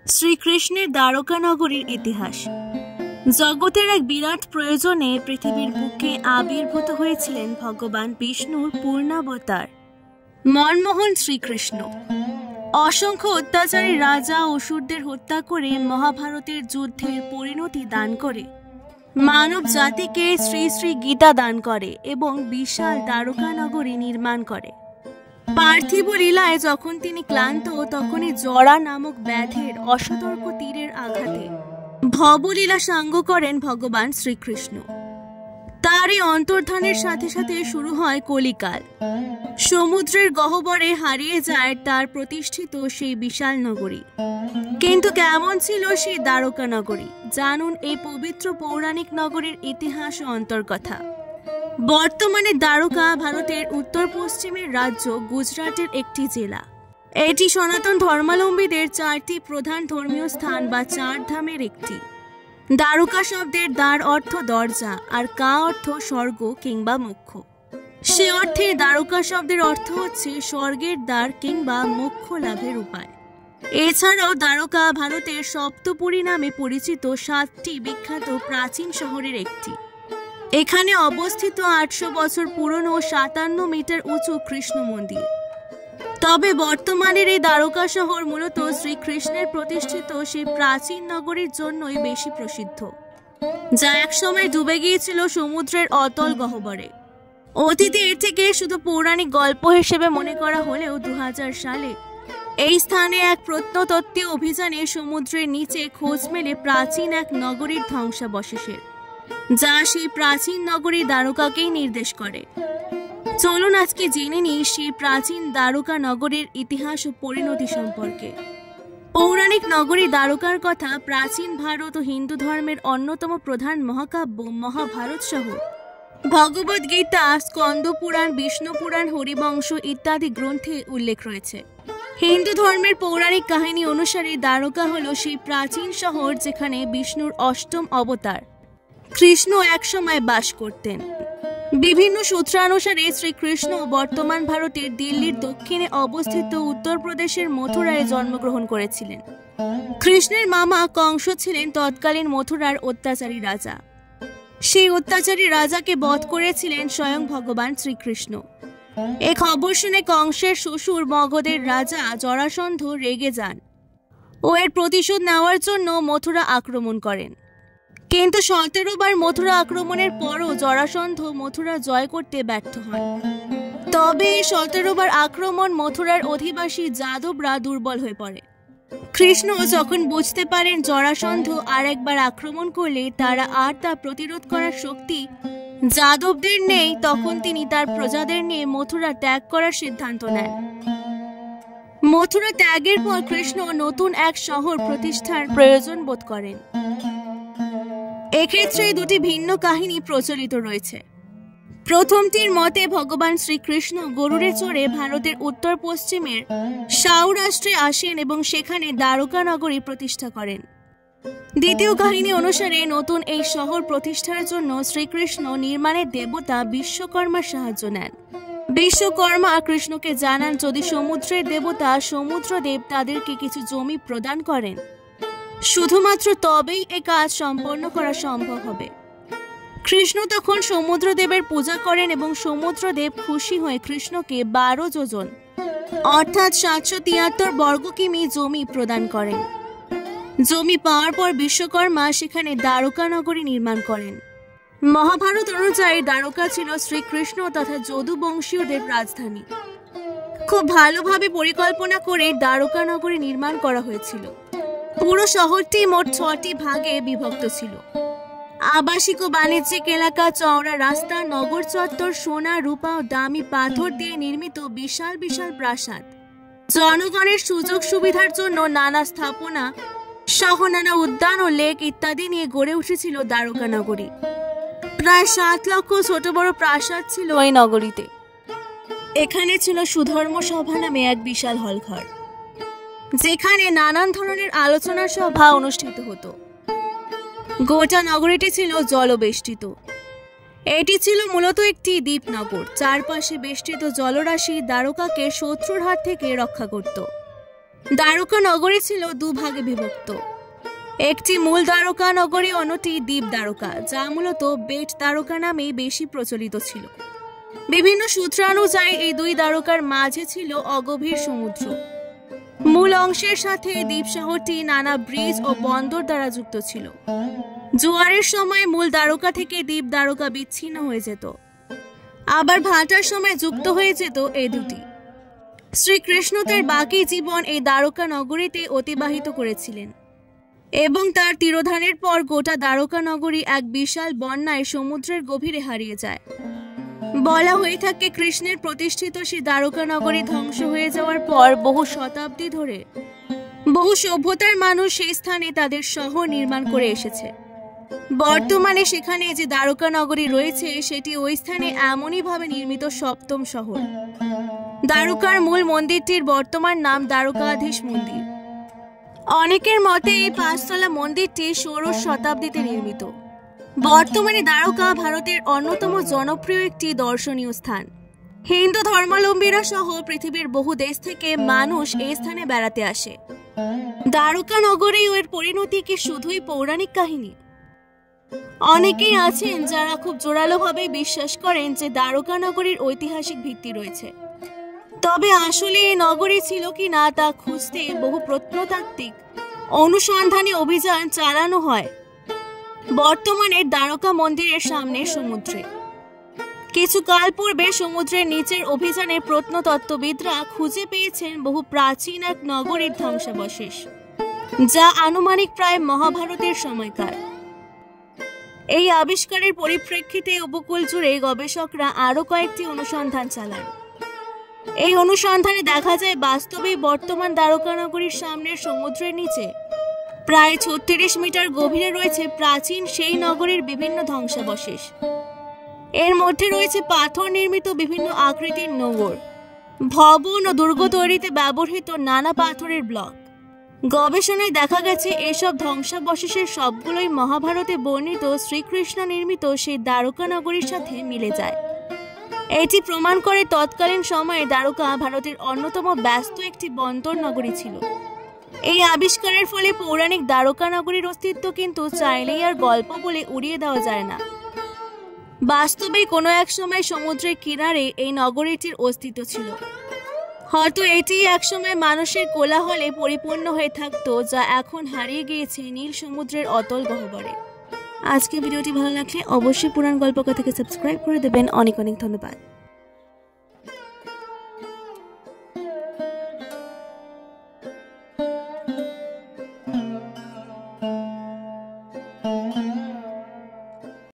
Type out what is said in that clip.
শ্রীকৃষ্ণের দ্বারকা নগরীর ইতিহাস। জগতের এক বিরাট প্রয়োজনে পৃথিবীর বুকে আবির্ভূত হয়েছিলেন ভগবান বিষ্ণুর পূর্ণাবতার মনমোহন শ্রীকৃষ্ণ। অসংখ্য অত্যাচারী রাজা অসুরদের হত্যা করে মহাভারতের যুদ্ধের পরিণতি দান করে মানব জাতিকে শ্রী শ্রী গীতা দান করে এবং বিশাল দ্বারকা নগরী নির্মাণ করে। পার্থিব লীলায় যখন তিনি ক্লান্ত, তখনই জরা নামক ব্যাধের অসতর্ক তীরের আঘাতে ভবলীলা সাঙ্গ করেন ভগবান শ্রীকৃষ্ণ। তার এই অন্তর্ধানের সাথে সাথে শুরু হয় কলিকাল। সমুদ্রের গহ্বরে হারিয়ে যায় তার প্রতিষ্ঠিত সেই বিশাল নগরী। কিন্তু কেমন ছিল সেই দ্বারকা নগরী? জানুন এই পবিত্র পৌরাণিক নগরীর ইতিহাস ও অন্তর্কথা। বর্তমানে দ্বারকা ভারতের উত্তর পশ্চিমের রাজ্য গুজরাটের একটি জেলা। এটি সনাতন ধর্মাবলম্বীদের চারটি প্রধান ধর্মীয় স্থান বা চার ধামের একটি। দ্বারকা শব্দের দ্বার অর্থ দরজা আর কা অর্থ স্বর্গ কিংবা মোক্ষ। সে অর্থে দ্বারকা শব্দের অর্থ হচ্ছে স্বর্গের দ্বার কিংবা মোক্ষ লাভের উপায়। এছাড়াও দ্বারকা ভারতের সপ্তপুরী নামে পরিচিত 7টি বিখ্যাত প্রাচীন শহরের একটি। এখানে অবস্থিত 800 বছর পুরনো 57 মিটার উঁচু কৃষ্ণ মন্দির। তবে বর্তমানের এই দ্বারকা শহর মূলত শ্রীকৃষ্ণের প্রতিষ্ঠিত সেই প্রাচীন নগরীর জন্যই বেশি প্রসিদ্ধ, যা একসময় ডুবে গিয়েছিল সমুদ্রের অতল গহ্বরে। অতীতে এর থেকে শুধু পৌরাণিক গল্প হিসেবে মনে করা হলেও 2000 সালে এই স্থানে এক প্রত্নতত্ত্বীয় অভিযানে সমুদ্রের নিচে খোঁজ মেলে প্রাচীন এক নগরীর ধ্বংসাবশেষের, যা সেই প্রাচীন নগরী দ্বারকাকেই নির্দেশ করে। চলুন আজকে জেনে নিই সেই প্রাচীন দ্বারকা নগরীর ইতিহাস ও পরিণতি সম্পর্কে। পৌরাণিক নগরী দ্বারকার কথা প্রাচীন ভারত ও হিন্দু ধর্মের অন্যতম প্রধান মহাকাব্য মহাভারত সহ ভগবদ গীতা, স্কন্দ পুরাণ, বিষ্ণু পুরাণ, হরিবংশ ইত্যাদি গ্রন্থে উল্লেখ রয়েছে। হিন্দু ধর্মের পৌরাণিক কাহিনী অনুসারে দ্বারকা হল সেই প্রাচীন শহর যেখানে বিষ্ণুর অষ্টম অবতার কৃষ্ণ একসময় বাস করতেন। বিভিন্ন সূত্রানুসারে শ্রীকৃষ্ণ বর্তমান ভারতের দিল্লির দক্ষিণে অবস্থিত উত্তরপ্রদেশের মথুরায় জন্মগ্রহণ করেছিলেন। কৃষ্ণের মামা কংস ছিলেন তৎকালীন মথুরার অত্যাচারী রাজা। সেই অত্যাচারী রাজাকে বধ করেছিলেন স্বয়ং ভগবান শ্রীকৃষ্ণ। এ খবর শুনে কংসের শ্বশুর মগধের রাজা জরাসন্ধ রেগে যান ও এর প্রতিশোধ নেওয়ার জন্য মথুরা আক্রমণ করেন। কিন্তু 17 বার মথুরা আক্রমণের পরও জরাসন্ধ মথুরা জয় করতে ব্যর্থ হন। তবে এই 17 বার আক্রমণ মথুরার অধিবাসী যাদবরা দুর্বল হয়ে পড়ে। কৃষ্ণ যখন বুঝতে পারেন জরাসন্ধ আর একবার আক্রমণ করলে তারা আর তা প্রতিরোধ করার শক্তি যাদবদের নেই, তখন তিনি তার প্রজাদের নিয়ে মথুরা ত্যাগ করার সিদ্ধান্ত নেন। মথুরা ত্যাগের পর কৃষ্ণ নতুন এক শহর প্রতিষ্ঠার প্রয়োজন বোধ করেন। এক্ষেত্রে দুটি ভিন্ন কাহিনী প্রচলিত রয়েছে। প্রথমটির মতে ভগবান শ্রীকৃষ্ণ গরুড়ে চড়ে ভারতের উত্তর পশ্চিমের সৌরাষ্ট্রে আসেন এবং সেখানে দ্বারকা নগরী প্রতিষ্ঠা করেন। দ্বিতীয় কাহিনী অনুসারে নতুন এই শহর প্রতিষ্ঠার জন্য শ্রীকৃষ্ণ নির্মাণের দেবতা বিশ্বকর্মার সাহায্য নেন। বিশ্বকর্মা কৃষ্ণকে জানান যদি সমুদ্রের দেবতা সমুদ্রদেব তাদেরকে কিছু জমি প্রদান করেন, শুধুমাত্র তবেই এ কাজ সম্পন্ন করা সম্ভব হবে। কৃষ্ণ তখন সমুদ্রদেবের পূজা করেন এবং সমুদ্রদেব খুশি হয়ে কৃষ্ণকে 12 যোজন অর্থাৎ 773 বর্গ কিমি জমি প্রদান করেন। জমি পাওয়ার পর বিশ্বকর্মা সেখানে দ্বারকা নগরী নির্মাণ করেন। মহাভারত অনুযায়ী দ্বারকা ছিল শ্রীকৃষ্ণ তথা যদু বংশীয়দের রাজধানী। খুব ভালোভাবে পরিকল্পনা করে দ্বারকা নগরী নির্মাণ করা হয়েছিল। পুরো শহরটি মোট 6টি ভাগে বিভক্ত ছিল। আবাসিক ও বাণিজ্যিক এলাকা, চওড়া রাস্তা, নগর চত্বর, সোনা রূপা ও দামি পাথর দিয়ে নির্মিত বিশাল বিশাল প্রাসাদ, জনগণের সুযোগ সুবিধার জন্য নানা স্থাপনা সহ নানা উদ্যান ও লেক ইত্যাদি নিয়ে গড়ে উঠেছিল দ্বারকা নগরী। প্রায় 7 লক্ষ ছোট বড় প্রাসাদ ছিল এই নগরীতে। এখানে ছিল সুধর্ম সভা নামে এক বিশাল হলঘর, যেখানে নানান ধরনের আলোচনা সভা অনুষ্ঠিত হতো। গোটা নগরীটি ছিল জলবেষ্টিত। এটি ছিল মূলত একটি দ্বীপনগর। চারপাশে বেষ্টিত জলরাশি দ্বারকাকে শত্রুর হাত থেকে রক্ষা করত। দ্বারকা নগরী ছিল দুভাগে বিভক্ত। একটি মূল দ্বারকা নগরী, অন্যটি দ্বীপ দ্বারকা, যা মূলত বেট দ্বারকা নামে বেশি প্রচলিত ছিল। বিভিন্ন সূত্রানুযায়ী এই দুই দ্বারকার মাঝে ছিল অগভীর সমুদ্র। মূল অংশের সাথে দ্বীপ শহরটি নানা ব্রিজ ও বন্দর দ্বারা যুক্ত ছিল। জোয়ারের সময় মূল দ্বারকা থেকে দ্বীপ দ্বারকা বিচ্ছিন্ন হয়ে যেত, আবার ভাটার সময় যুক্ত হয়ে যেত এই দুটি। শ্রীকৃষ্ণ তার বাকি জীবন এই দ্বারকা নগরীতে অতিবাহিত করেছিলেন এবং তার তিরোধানের পর গোটা দ্বারকা নগরী এক বিশাল বন্যায় সমুদ্রের গভীরে হারিয়ে যায়। বলা হয়ে থাকে, কৃষ্ণের প্রতিষ্ঠিত সেই দ্বারকা নগরী ধ্বংস হয়ে যাওয়ার পর বহু শতাব্দী ধরে বহু সভ্যতার মানুষ সেই স্থানে তাদের শহর নির্মাণ করে এসেছে। বর্তমানে সেখানে যে দ্বারকা নগরী রয়েছে সেটি ওই স্থানে এমনই ভাবে নির্মিত সপ্তম শহর। দ্বারকার মূল মন্দিরটির বর্তমান নাম দ্বারকাধীশ মন্দির। অনেকের মতে এই 5তলা মন্দিরটি ষোড়শ শতাব্দীতে নির্মিত। বর্তমানে দ্বারকা ভারতের অন্যতম জনপ্রিয় একটি দর্শনীয় স্থান। হিন্দু ধর্মাবলম্বীরা সহ পৃথিবীর বহু দেশ থেকে মানুষ এই স্থানে বেড়াতে আসে। দ্বারকা নগরী ও এর পরিণতি কি শুধুই পৌরাণিক কাহিনী? অনেকেই আছেন যারা খুব জোরালোভাবে বিশ্বাস করেন যে দ্বারকা নগরীর ঐতিহাসিক ভিত্তি রয়েছে। তবে আসলে এই নগরী ছিল কি না তা খুঁজতে বহু প্রত্নতাত্ত্বিক অনুসন্ধানী অভিযান চালানো হয় বর্তমানে দ্বারকা মন্দিরের সামনে সমুদ্রে। কিছু কাল পূর্বে সমুদ্রের নিচের অভিযানে প্রত্নতত্ত্ববিদরা খুঁজে পেয়েছেন বহু প্রাচীন এক নগরীর ধ্বংসাবশেষ, যা আনুমানিক প্রায় মহাভারতের সময়কার। এই আবিষ্কারের পরিপ্রেক্ষিতে উপকূল জুড়ে গবেষকরা আরও কয়েকটি অনুসন্ধান চালান। এই অনুসন্ধানে দেখা যায় বাস্তবেই বর্তমান দ্বারকা নগরীর সামনের সমুদ্রের নিচে প্রায় 36 মিটার গভীরে রয়েছে প্রাচীন সেই নগরীর বিভিন্ন ধ্বংসাবশেষ। এর মধ্যে রয়েছে পাথর নির্মিত বিভিন্ন আকৃতির নগর, ভবন ও দুর্গ তৈরিতে ব্যবহৃত নানা পাথরের ব্লক। গবেষণায় দেখা গেছে এসব ধ্বংসাবশেষের সবগুলোই মহাভারতে বর্ণিত শ্রীকৃষ্ণ নির্মিত সেই দ্বারকা নগরীর সাথে মিলে যায়। এটি প্রমাণ করে তৎকালীন সময়ে দ্বারকা ভারতের অন্যতম ব্যস্ত একটি বন্দর নগরী ছিল। এই আবিষ্কারের ফলে পৌরাণিক দ্বারকা নগরীর অস্তিত্ব কিন্তু চাইলেই আর গল্প বলে উড়িয়ে দেওয়া যায় না। বাস্তবে কোনো এক সময় সমুদ্রের কিনারে এই নগরীটির অস্তিত্ব ছিল। হয়তো এটি একসময় মানুষের কোলাহলে পরিপূর্ণ হয়ে থাকতো, যা এখন হারিয়ে গিয়েছে নীল সমুদ্রের অতল গহ্বরে। আজকে ভিডিওটি ভালো লাগলে অবশ্যই পুরাণ গল্পকথাকে সাবস্ক্রাইব করে দেবেন। অনেক অনেক ধন্যবাদ।